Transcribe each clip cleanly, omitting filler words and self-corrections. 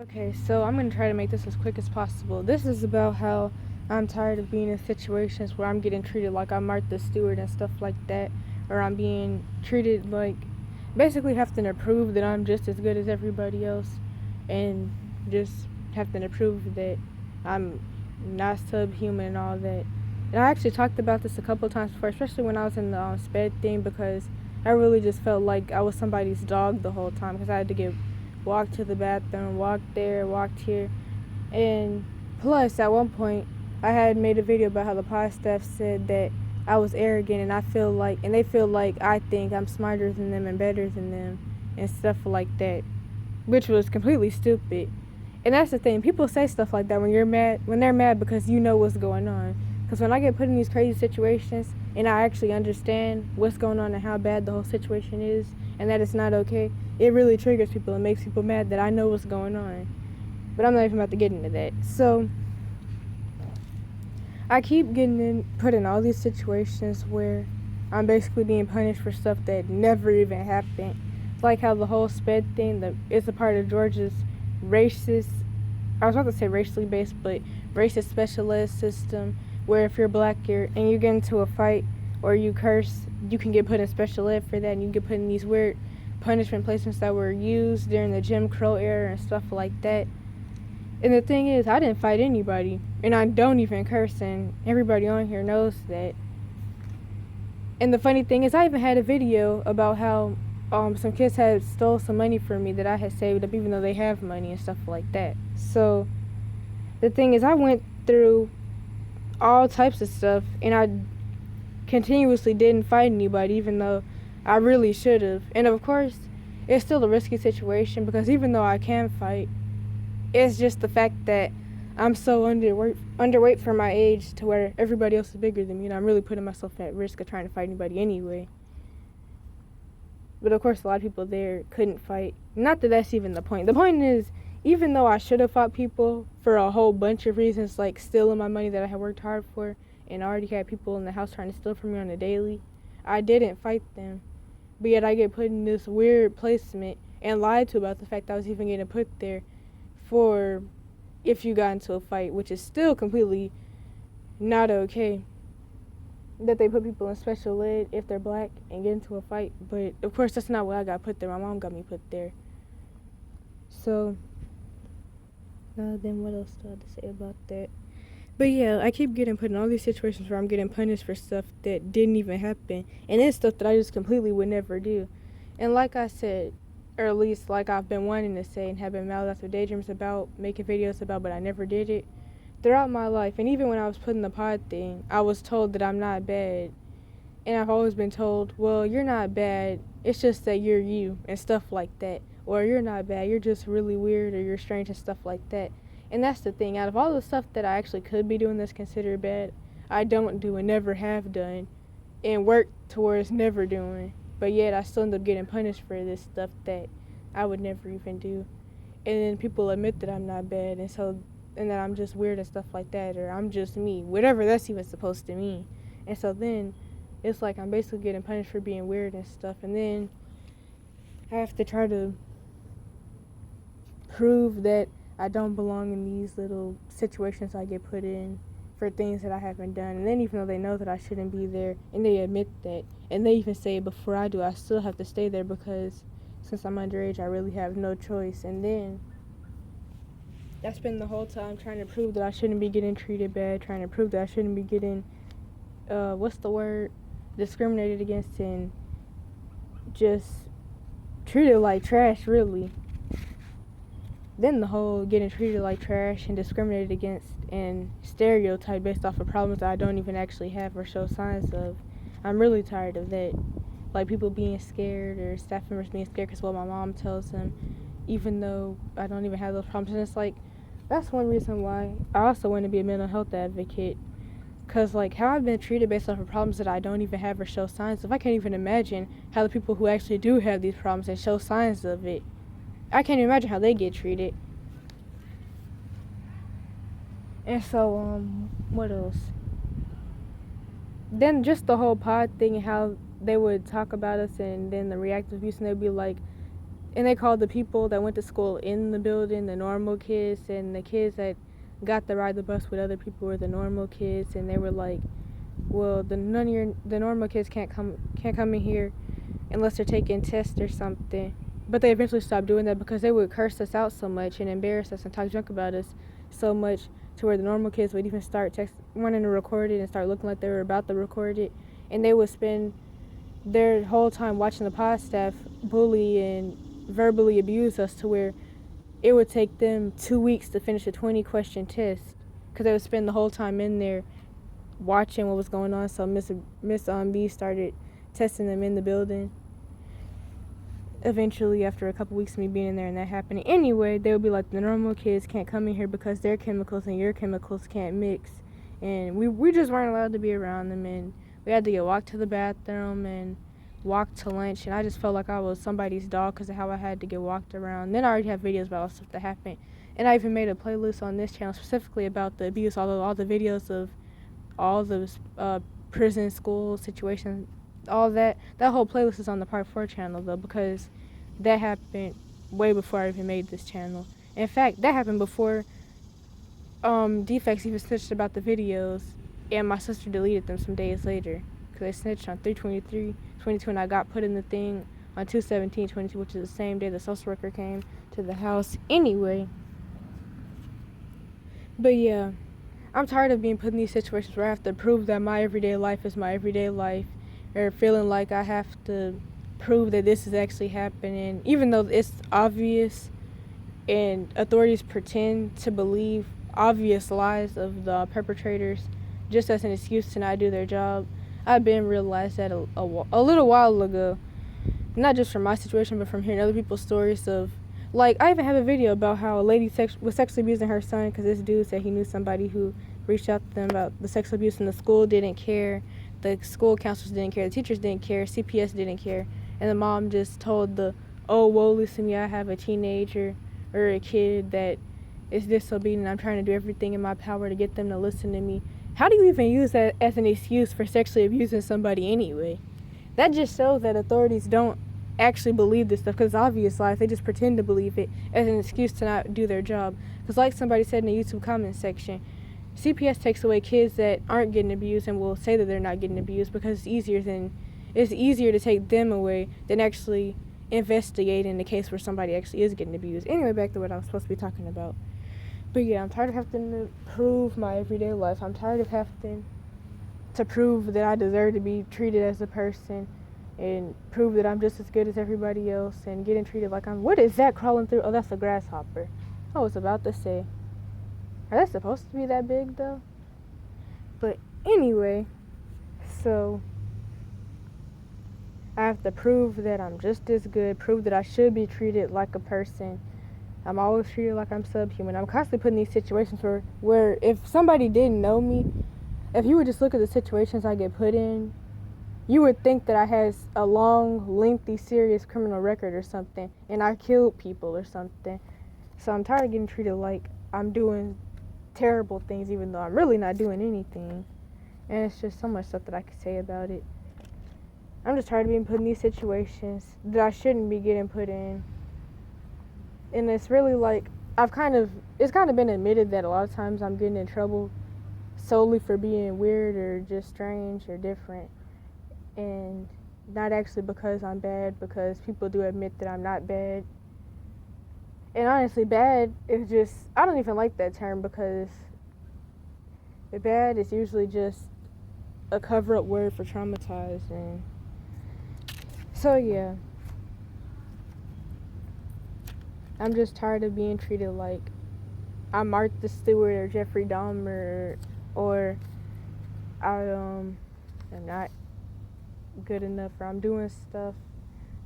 Okay, so I'm going to try to make this as quick as possible. This is about how I'm tired of being in situations where I'm getting treated like I'm Martha Stewart and stuff like that, or I'm being treated like basically having to prove that I'm just as good as everybody else and just having to prove that I'm not subhuman and all that. And I actually talked about this a couple of times before, especially when I was in the sped thing, because I really just felt like I was somebody's dog the whole time because I had to get walked to the bathroom, walked there, walked here. And plus, at one point, I had made a video about how the pod staff said that I was arrogant and and they feel like I think I'm smarter than them and better than them and stuff like that, which was completely stupid. And that's the thing, people say stuff like that when they're mad because you know what's going on. Because when I get put in these crazy situations and I actually understand what's going on and how bad the whole situation is and that it's not okay, it really triggers people and makes people mad that I know what's going on. But I'm not even about to get into that. So I keep put in all these situations where I'm basically being punished for stuff that never even happened. It's like how the whole sped thing that is a part of Georgia's racist, I was about to say racially based, but racist special ed system, where if you're black and you get into a fight or you curse, you can get put in special ed for that, and you get put in these weird punishment placements that were used during the Jim Crow era and stuff like that. And the thing is, I didn't fight anybody, and I don't even curse, and everybody on here knows that. And the funny thing is, I even had a video about how some kids had stole some money from me that I had saved up, even though they have money and stuff like that. So the thing is, I went through all types of stuff, and I continuously didn't fight anybody, even though I really should have. And of course, it's still a risky situation because even though I can fight, it's just the fact that I'm so underweight for my age to where everybody else is bigger than me, and I'm really putting myself at risk of trying to fight anybody anyway. But of course, a lot of people there couldn't fight. Not that that's even the point. The point is, even though I should have fought people for a whole bunch of reasons, like stealing my money that I had worked hard for, and I already had people in the house trying to steal from me on a daily, I didn't fight them. But yet I get put in this weird placement and lied to about the fact that I was even getting put there for if you got into a fight, which is still completely not okay that they put people in special ed if they're black and get into a fight. But of course, that's not why I got put there. My mom got me put there. So then what else do I have to say about that? But yeah, I keep getting put in all these situations where I'm getting punished for stuff that didn't even happen, and it's stuff that I just completely would never do. And like I said, or at least like I've been wanting to say and have been mouthed after daydreams about, making videos about, but I never did it. Throughout my life, and even when I was put in the pod thing, I was told that I'm not bad. And I've always been told, well, you're not bad, it's just that you're you, and stuff like that. Or you're not bad, you're just really weird, or you're strange, and stuff like that. And that's the thing, out of all the stuff that I actually could be doing that's considered bad, I don't do and never have done, and work towards never doing. But yet I still end up getting punished for this stuff that I would never even do. And then people admit that I'm not bad, and that I'm just weird and stuff like that, or I'm just me, whatever that's even supposed to mean. And so then it's like I'm basically getting punished for being weird and stuff, and then I have to try to prove that I don't belong in these little situations I get put in for things that I haven't done. And then even though they know that I shouldn't be there, and they admit that, and they even say it before I do, I still have to stay there because since I'm underage, I really have no choice. And then I spend the whole time trying to prove that I shouldn't be getting treated bad, trying to prove that I shouldn't be getting, discriminated against and just treated like trash, really. Then the whole getting treated like trash and discriminated against and stereotyped based off of problems that I don't even actually have or show signs of. I'm really tired of that. Like people being scared or staff members being scared because what my mom tells them, even though I don't even have those problems. And it's like, that's one reason why I also want to be a mental health advocate. Because, like, how I've been treated based off of problems that I don't even have or show signs of, I can't even imagine how the people who actually do have these problems and show signs of it, I can't even imagine how they get treated. And so, what else? Then just the whole pod thing and how they would talk about us and then the reactive abuse, and they'd be like, And they called the people that went to school in the building the normal kids, and the kids that got to ride the bus with other people were the normal kids. And they were like, well, the normal kids can't come in here unless they're taking tests or something. But they eventually stopped doing that because they would curse us out so much and embarrass us and talk junk about us so much to where the normal kids would even start wanting to record it and start looking like they were about to record it. And they would spend their whole time watching the pod staff bully and verbally abuse us to where it would take them 2 weeks to finish a 20-question test because they would spend the whole time in there watching what was going on. So Miss B started testing them in the building. Eventually, after a couple weeks of me being in there and that happening, anyway, they would be like, the normal kids can't come in here because their chemicals and your chemicals can't mix. And we just weren't allowed to be around them, and we had to get walked to the bathroom and walked to lunch, and I just felt like I was somebody's dog because of how I had to get walked around. Then I already have videos about all the stuff that happened, and I even made a playlist on this channel specifically about the abuse, all the videos of all the prison, school situations, all that whole playlist is on the Part 4 channel, though, because that happened way before I even made this channel. In fact, that happened before Defects even snitched about the videos, and my sister deleted them some days later, because they snitched on 3/23/22, and I got put in the thing on 2/17/22, which is the same day the social worker came to the house anyway. But yeah, I'm tired of being put in these situations where I have to prove that my everyday life is my everyday life, or feeling like I have to prove that this is actually happening, even though it's obvious, and authorities pretend to believe obvious lies of the perpetrators just as an excuse to not do their job. I've been realized that a little while ago, not just from my situation, but from hearing other people's stories of, like, I even have a video about how a lady was sexually abusing her son because this dude said he knew somebody who reached out to them about the sexual abuse, and the school didn't care, the school counselors didn't care, the teachers didn't care, CPS didn't care, and the mom just told oh, woe is me, I have a teenager or a kid that is disobedient, I'm trying to do everything in my power to get them to listen to me. How do you even use that as an excuse for sexually abusing somebody anyway? That just shows that authorities don't actually believe this stuff, because it's obvious lies. They just pretend to believe it as an excuse to not do their job. Because like somebody said in the YouTube comment section, CPS takes away kids that aren't getting abused and will say that they're not getting abused because it's easier to take them away than actually investigating the case where somebody actually is getting abused. Anyway, back to what I was supposed to be talking about. But yeah, I'm tired of having to prove my everyday life. I'm tired of having to prove that I deserve to be treated as a person and prove that I'm just as good as everybody else and getting treated like what is that crawling through? Oh, that's a grasshopper. I was about to say, are they supposed to be that big though? But anyway, so I have to prove that I'm just as good, prove that I should be treated like a person. I'm always treated like I'm subhuman. I'm constantly put in these situations where if somebody didn't know me, if you would just look at the situations I get put in, you would think that I had a long, lengthy, serious criminal record or something, and I killed people or something. So I'm tired of getting treated like I'm doing terrible things, even though I'm really not doing anything. And it's just so much stuff that I could say about it. I'm just tired of being put in these situations that I shouldn't be getting put in. And it's really like, it's kind of been admitted that a lot of times I'm getting in trouble solely for being weird or just strange or different. And not actually because I'm bad, because people do admit that I'm not bad. And honestly, bad is just, I don't even like that term, because bad is usually just a cover-up word for traumatized. And so yeah, I'm just tired of being treated like I'm Martha Stewart or Jeffrey Dahmer, or I am not good enough, or I'm doing stuff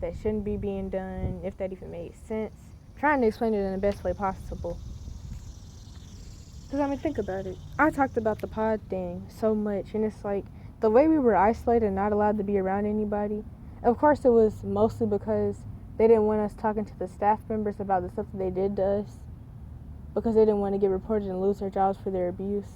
that shouldn't be being done, if that even made sense. I'm trying to explain it in the best way possible. Because I mean, think about it. I talked about the pod thing so much, and it's like, the way we were isolated and not allowed to be around anybody, of course it was mostly because they didn't want us talking to the staff members about the stuff that they did to us, because they didn't want to get reported and lose their jobs for their abuse.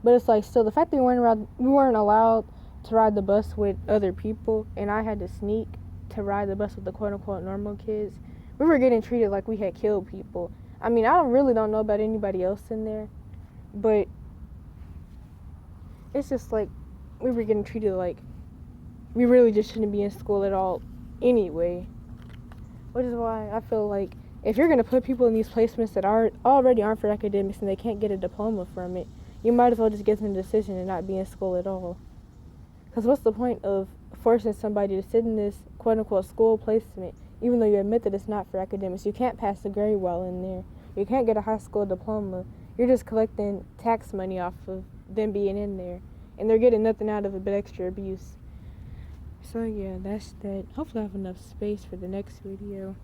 But it's like, still, the fact that we weren't allowed to ride the bus with other people, and I had to sneak to ride the bus with the quote-unquote normal kids, we were getting treated like we had killed people. I mean, I don't know about anybody else in there, but it's just like we were getting treated like we really just shouldn't be in school at all anyway. Which is why I feel like if you're going to put people in these placements that already aren't for academics and they can't get a diploma from it, you might as well just give them a decision and not be in school at all. Because what's the point of forcing somebody to sit in this quote-unquote school placement even though you admit that it's not for academics? You can't pass the grade well in there. You can't get a high school diploma. You're just collecting tax money off of them being in there. And they're getting nothing out of it but extra abuse. So yeah, that's that. Hopefully I have enough space for the next video.